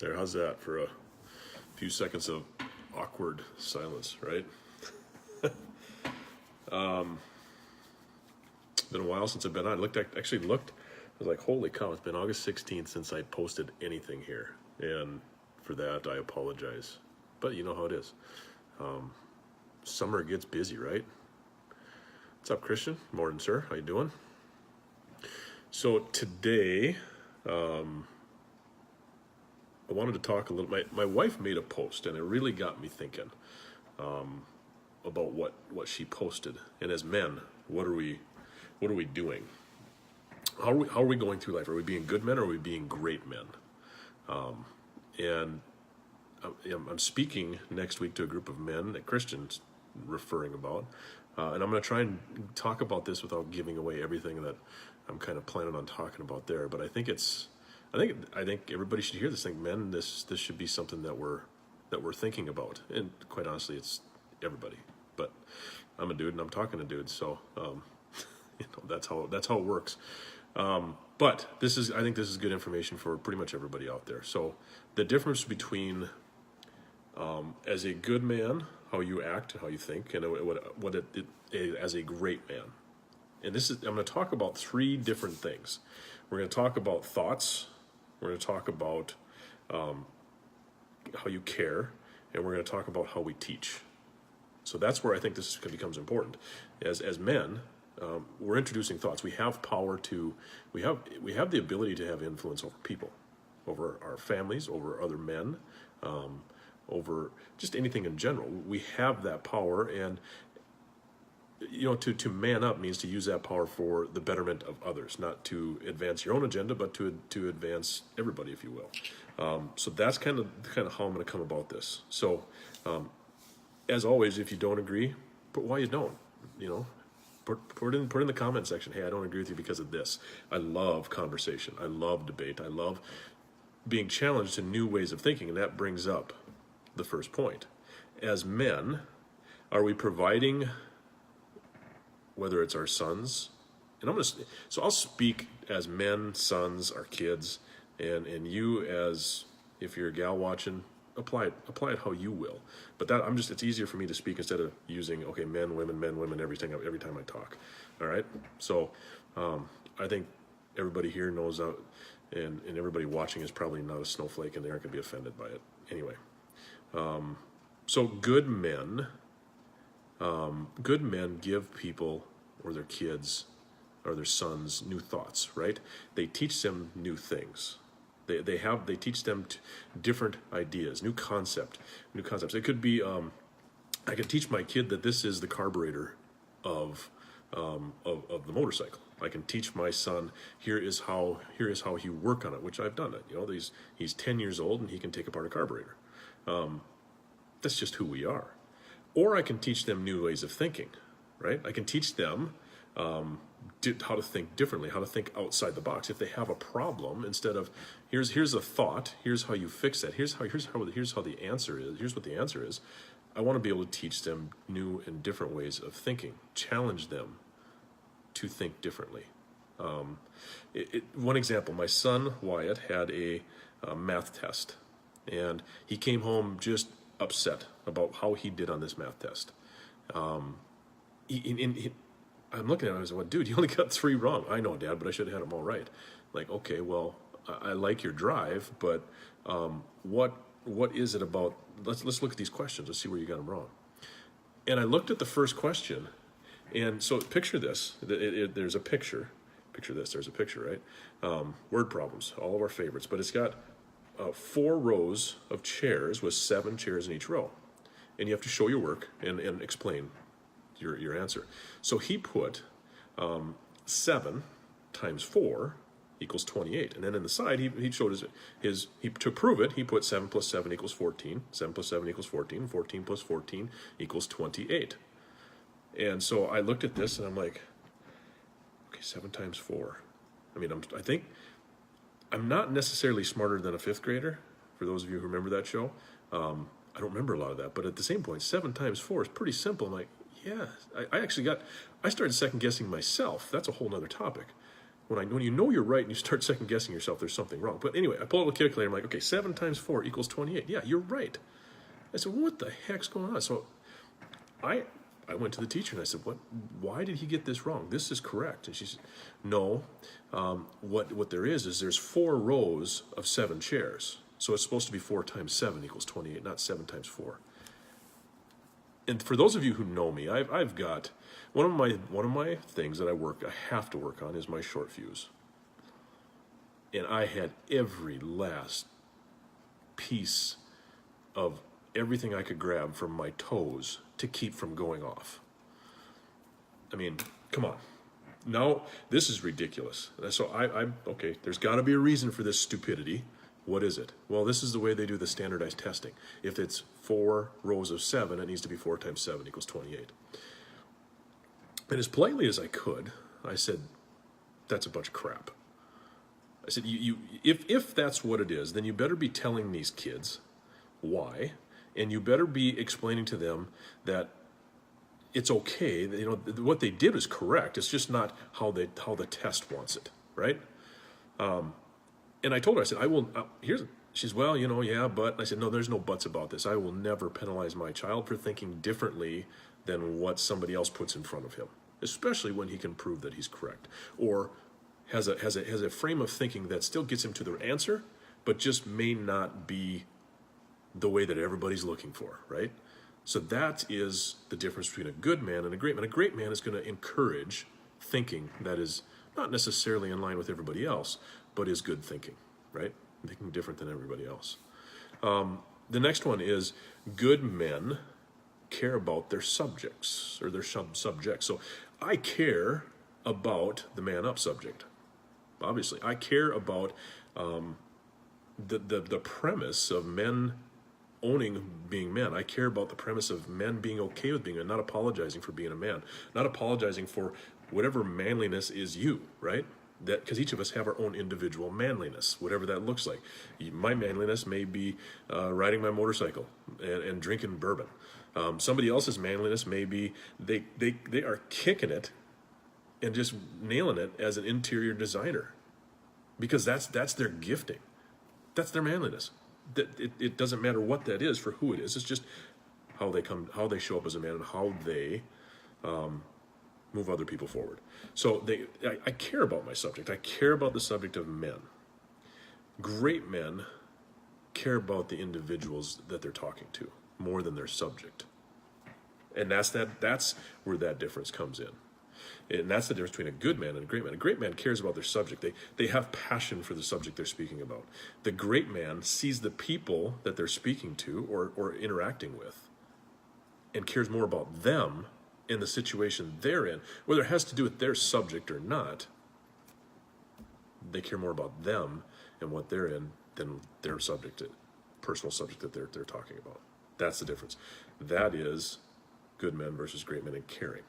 there. How's that for a few seconds of awkward silence, right? It's been a while since I've been on. I was like, holy cow, it's been August 16th since I posted anything here. And for that, I apologize. But you know how it is. Summer gets busy, right? What's up, Christian? Morning, sir. How you doing? So today, I wanted to talk a little. My wife made a post, and it really got me thinking about what she posted. And as men, what are we doing? How are we going through life? Are we being good men, or are we being great men? And I'm speaking next week to a group of men that Christian's referring about, and I'm going to try and talk about this without giving away everything that I'm kind of planning on talking about there. But I think everybody should hear this thing, men. This should be something that we're thinking about, and quite honestly, it's everybody. But I'm a dude, and I'm talking to dudes, so that's how it works. But I think this is good information for pretty much everybody out there. So the difference between as a good man, how you act, how you think, and as a great man. And I'm going to talk about three different things. We're going to talk about thoughts. We're going to talk about how you care, and we're going to talk about how we teach. So that's where I think this becomes important. As men, we're introducing thoughts. We have power we have the ability to have influence over people, over our families, over other men, over just anything in general. We have that power, and to man up means to use that power for the betterment of others, not to advance your own agenda, but to advance everybody, if you will. So that's kind of how I'm going to come about this. So, as always, if you don't agree, but why you don't, put in the comment section. Hey, I don't agree with you because of this. I love conversation. I love debate. I love being challenged to new ways of thinking, and that brings up the first point. As men, are we providing, whether it's our sons, and I'll speak as men, sons, our kids, and you as, if you're a gal watching, apply it how you will. But it's easier for me to speak instead of using, men, women, every time I talk. All right. So, I think everybody here knows that, and everybody watching is probably not a snowflake, and they aren't going to be offended by it. Anyway, so good men give people or their kids or their sons new thoughts, right? They teach them new things. They teach them different ideas, new concepts. It could be, I could teach my kid that this is the carburetor of the motorcycle. I can teach my son, here is how you work on it, which I've done it. He's 10 years old and he can take apart a carburetor. That's just who we are. Or I can teach them new ways of thinking, right? I can teach them how to think differently, how to think outside the box. If they have a problem, instead of here's a thought, here's how you fix that, here's how the answer is, here's what the answer is. I want to be able to teach them new and different ways of thinking, challenge them to think differently. One example, my son Wyatt had a math test, and he came home just upset about how he did on this math test. I'm looking at him and I said, well, dude, you only got 3 wrong. I know, Dad, but I should have had them all right. Like, okay, well, I like your drive, but what is it about? Let's look at these questions. Let's see where you got them wrong. And I looked at the first question, and so picture this. There's a picture. Picture this. There's a picture, right? Word problems, all of our favorites. But it's got 4 rows of chairs with 7 chairs in each row. And you have to show your work and explain your answer. So he put 7 times 4 equals 28. And then in the side, he showed to prove it, he put 7 plus 7 equals 14. 7 plus 7 equals 14. 14 plus 14 equals 28. And so I looked at this and I'm like, okay, 7 times 4. I mean, I think I'm not necessarily smarter than a 5th grader, for those of you who remember that show. I don't remember a lot of that, but at the same point, 7 times 4 is pretty simple. I'm like, yeah, I started second guessing myself. That's a whole nother topic. when you know you're right and you start second guessing yourself, there's something wrong. But anyway, I pull out a calculator. I'm like, okay, 7 times 4 equals 28. Yeah, you're right. I said, what the heck's going on? So I went to the teacher and I said, why did he get this wrong? This is correct. And she said, no, what there is there's 4 rows of 7 chairs. So it's supposed to be 4 times 7 equals 28, not 7 times 4. And for those of you who know me, I've got one of my things that I have to work on is my short fuse. And I had every last piece of everything I could grab from my toes to keep from going off. I mean, come on. Now, this is ridiculous. So I'm okay, there's got to be a reason for this stupidity. What is it? Well, this is the way they do the standardized testing. If it's 4 rows of 7, it needs to be 4 times 7 equals 28. And as politely as I could, I said, that's a bunch of crap. I said, if that's what it is, then you better be telling these kids why, and you better be explaining to them that it's okay. That, what they did was correct. It's just not how the test wants it, right? And I told her, I said, I will. She's, well, yeah, but. And I said, no, there's no buts about this. I will never penalize my child for thinking differently than what somebody else puts in front of him, especially when he can prove that he's correct, or has a frame of thinking that still gets him to the answer, but just may not be the way that everybody's looking for, right? So that is the difference between a good man and a great man. A great man is going to encourage thinking that is not necessarily in line with everybody else, but is good thinking, right? Thinking different than everybody else. The next one is good men care about their subjects or their subjects. So I care about the man up subject. Obviously, I care about the premise of men owning being men. I care about the premise of men being okay with being men, not apologizing for being a man, not apologizing for whatever manliness is you, right? That because each of us have our own individual manliness, whatever that looks like. My manliness may be riding my motorcycle and drinking bourbon. Somebody else's manliness may be they are kicking it and just nailing it as an interior designer, because that's their gifting, that's their manliness. It doesn't matter what that is for who it is. It's just how they show up as a man and how they move other people forward. So I care about my subject. I care about the subject of men. Great men care about the individuals that they're talking to more than their subject. And that's where that difference comes in. And that's the difference between a good man and a great man. A great man cares about their subject. They have passion for the subject they're speaking about. The great man sees the people that they're speaking to or interacting with and cares more about them in the situation they're in. Whether it has to do with their subject or not, they care more about them and what they're in than their subject, personal subject that they're talking about. That's the difference. That is good men versus great men in caring.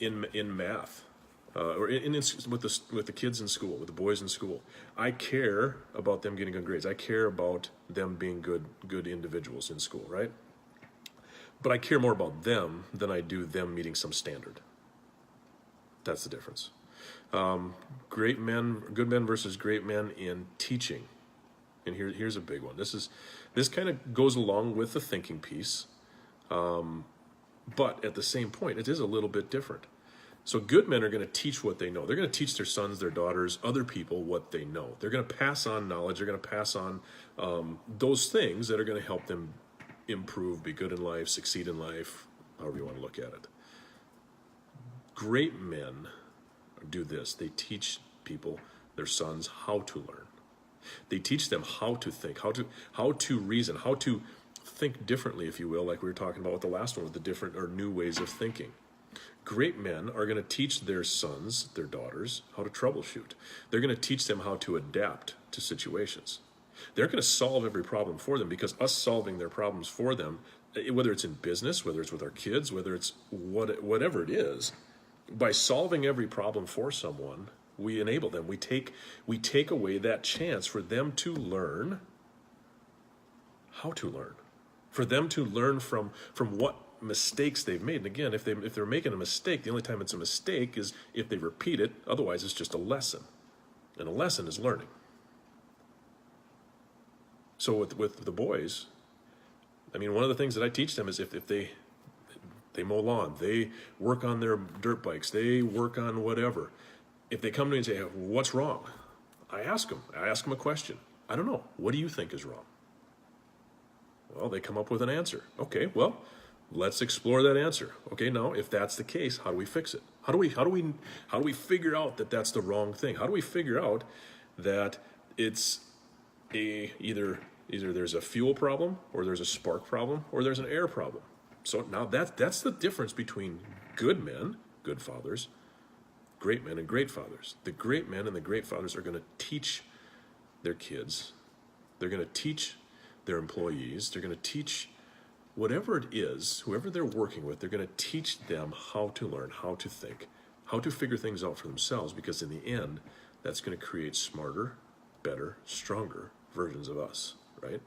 In math, or with the kids in school, with the boys in school, I care about them getting good grades. I care about them being good individuals in school, right? But I care more about them than I do them meeting some standard. That's the difference. Good men versus great men in teaching. And here's a big one. This kind of goes along with the thinking piece, but at the same point, it is a little bit different. So good men are going to teach what they know. They're going to teach their sons, their daughters, other people what they know. They're going to pass on knowledge. They're going to pass on those things that are going to help them improve, be good in life, succeed in life, however you want to look at it. Great men do this. They teach people, their sons, how to learn. They teach them how to think, how to reason, how to think differently, if you will, like we were talking about with the last one, with the different or new ways of thinking. Great men are going to teach their sons, their daughters, how to troubleshoot. They're going to teach them how to adapt to situations. They're going to solve every problem for them, because us solving their problems for them, whether it's in business, whether it's with our kids, whether it's whatever it is, by solving every problem for someone, we enable them. We take away that chance for them to learn how to learn, for them to learn from what mistakes they've made. And again, if they're making a mistake, the only time it's a mistake is if they repeat it. Otherwise, it's just a lesson. And a lesson is learning. So with the boys, I mean, one of the things that I teach them is if they mow lawn, they work on their dirt bikes, they work on whatever. If they come to me and say, hey, what's wrong? I ask them a question. I don't know. What do you think is wrong? Well, they come up with an answer. Okay, well, let's explore that answer. Okay, now if that's the case, how do we fix it? How do we figure out that that's the wrong thing? How do we figure out that it's either there's a fuel problem, or there's a spark problem, or there's an air problem? So now that's the difference between good men, good fathers, great men and great fathers. The great men and the great fathers are going to teach their kids. They're going to teach their employees. They're going to teach whatever it is, whoever they're working with, they're going to teach them how to learn, how to think, how to figure things out for themselves, because in the end, that's going to create smarter, better, stronger versions of us, right?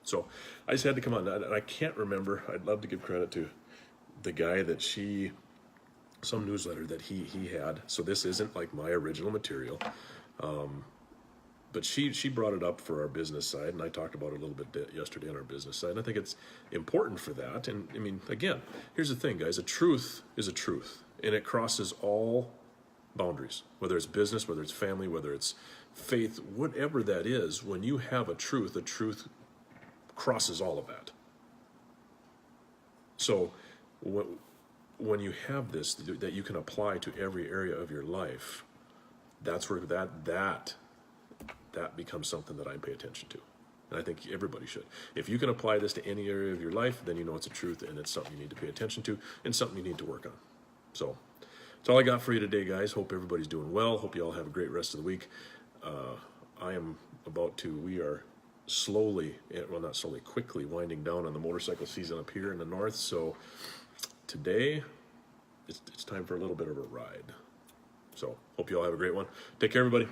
So I just had to come on. And I can't remember. I'd love to give credit to the guy that some newsletter that he had. So this isn't like my original material. But she brought it up for our business side, and I talked about it a little bit yesterday on our business side. And I think it's important for that. And I mean, again, here's the thing, guys. A truth is a truth, and it crosses all boundaries, whether it's business, whether it's family, whether it's faith, whatever that is. When you have a truth crosses all of that. So when you have this that you can apply to every area of your life, that's where that becomes something that I pay attention to. And I think everybody should. If you can apply this to any area of your life, then you know it's a truth, and it's something you need to pay attention to, and something you need to work on. So that's all I got for you today, guys. Hope everybody's doing well. Hope you all have a great rest of the week. We are quickly winding down on the motorcycle season up here in the north. So today, it's time for a little bit of a ride. So hope you all have a great one. Take care, everybody.